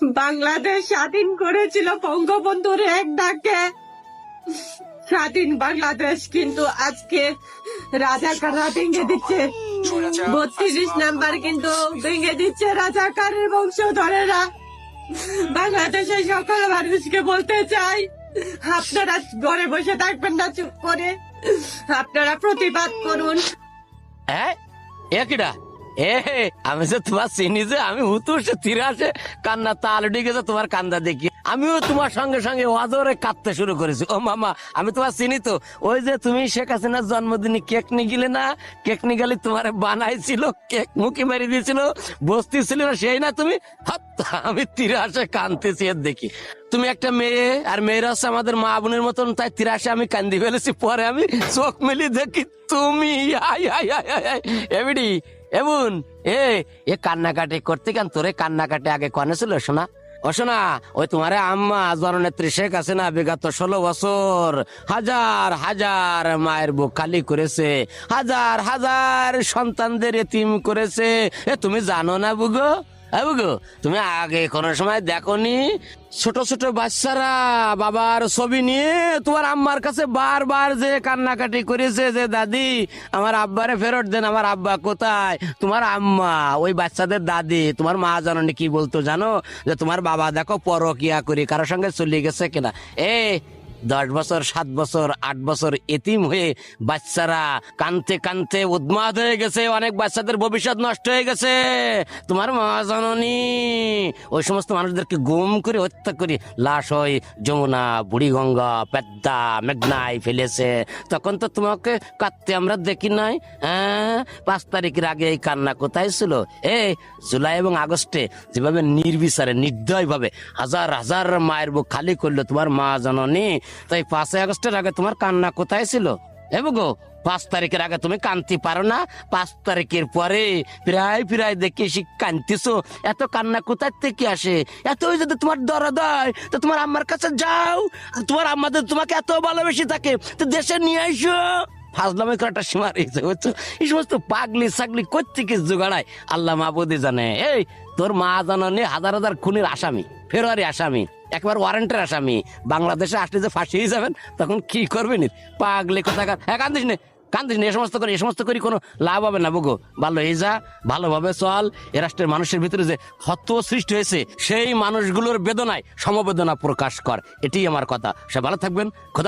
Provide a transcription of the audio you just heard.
বাংলাদেশ স্বাধীন করেছিল বঙ্গবন্ধুর এক ডাকে স্বাধীন বাংলাদেশ, কিন্তু আজকে রাজাকাররা ভেঙে দিচ্ছে। 32 নাম্বার কিন্তু ভেঙে দিচ্ছে রাজাকারের বংশধরেরা। বাংলাদেশের সকল মানুষকে বলতে চাই, আপনারা ঘরে বসে থাকবেন না চুপ করে, আপনারা প্রতিবাদ করুন। একিডা আমি যে তোমার চিনি, যে আমি হুতুসে তীরে আসে কান্না তাল গেছে তোমার কান্দা দেখি, আমিও তোমার সঙ্গে সঙ্গে অজরে কাঁদতে শুরু করেছি। ও মামা, আমি তোমার চিনি তো। ওই যে তুমি শেখ হাসিনার জন্মদিনে কেক নিয়ে গেলে না, কেক নিয়ে গেলে তোমার বানাইছিল, কেক মুখে মেরে দিয়েছিল, বসতি ছিল না, সেই না তুমি। আমি তীরে আসে কান্দতেছি এর দেখি। তুমি একটা মেয়ে, আর মেয়েরা হচ্ছে আমাদের মা বোনের মতন, তাই তীরে আসে আমি কান্দি ফেলেছি। পরে আমি চোখ মেলি দেখি তুমি এবিডি এমন এ কান্নাকাটি করতে কেন? তোরে কান্নাকাটি আগে কনে ছিল শোনা? ও শোনা, ওই তোমারে আম্মা জননেত্রী শেখ হাসিনা বিগত 16 বছর হাজার হাজার মায়ের বুক খালি করেছে, হাজার হাজার সন্তানদের এতিম করেছে। তুমি জানো না বুগো? বুগো, তুমি আগে কোনো সময় দেখোনি ছোট ছোট বাচ্চারা বাবার ছবি নিয়ে তোমার আম্মার কাছে বারবার যে কান্নাকাটি করেছে, যে দাদি আমার আব্বারে ফেরত দেন, আমার আব্বা কোথায়? তোমার আম্মা, ওই বাচ্চাদের দাদি, তোমার মা জাননি কি বলতো জানো? যে তোমার বাবা দেখো পরকিয়া করি কারোর সঙ্গে চলে গেছে কিনা। 10 বছর 7 বছর 8 বছর এতিম হয়ে বাচ্চারা কানতে কানতে উন্মাদ হয়ে গেছে, অনেক বাচ্চাদের ভবিষ্যৎ নষ্ট হয়ে গেছে। তোমার মা জননী ওই সমস্ত মানুষদেরকে গুম করে হত্যা করে লাশ হয় যমুনা, বুড়িগঙ্গা, পেদ্দা, মেঘনায় ফেলেছে। তখন তো তোমাকে কাঁদতে আমরা দেখি নাই। 5 তারিখের আগে এই কান্না কোথায় ছিল? জুলাই এবং আগস্টে যেভাবে নির্বিচারে নির্দয় ভাবে হাজার হাজার মায়ের বুক খালি করলো তোমার মা জননী, তাই 5 আগস্টের আগে তোমার কান্না কোথায় ছিল? বুগো, 5 তারিখের আগে তুমি কানতে পারো না, 5 তারিখের পরে প্রায় প্রায় দেখে কানতেছো। এত কান্না কোথায় থেকে আসে? এত যদি তোমার দরদ হয় তো তোমার আম্মার কাছে যাও, তোমার আম্মাদের তোমাকে এত ভালোবেসে থাকে তো দেশে নিয়ে আইসো। ফাজলামে করাটা সীমা রয়েছে, বুঝছো? এই সমস্ত পাগলি ছাগলি কোত্থেকে জোগাড়ায় আল্লাহ মাহবুদে জানে। তোর মা জানানি হাজার হাজার খুনের আসামি, ফেব্রুয়ারি আসামি, একবার ওয়ারেন্টের আসামি। বাংলাদেশে আসলে যে ফাঁসি যাবেন তখন কি করবেন? পাগলি কোথাকার। কান্দিস নে, কান্দিস না, এ সমস্ত করি কোনো লাভ হবে না বুগো। ভালো হয়ে যা, ভালোভাবে চল। এ রাষ্ট্রের মানুষের ভিতরে যে ক্ষত সৃষ্টি হয়েছে সেই মানুষগুলোর বেদনায় সমবেদনা প্রকাশ কর, এটাই আমার কথা। সে ভালো থাকবেন। খোদা।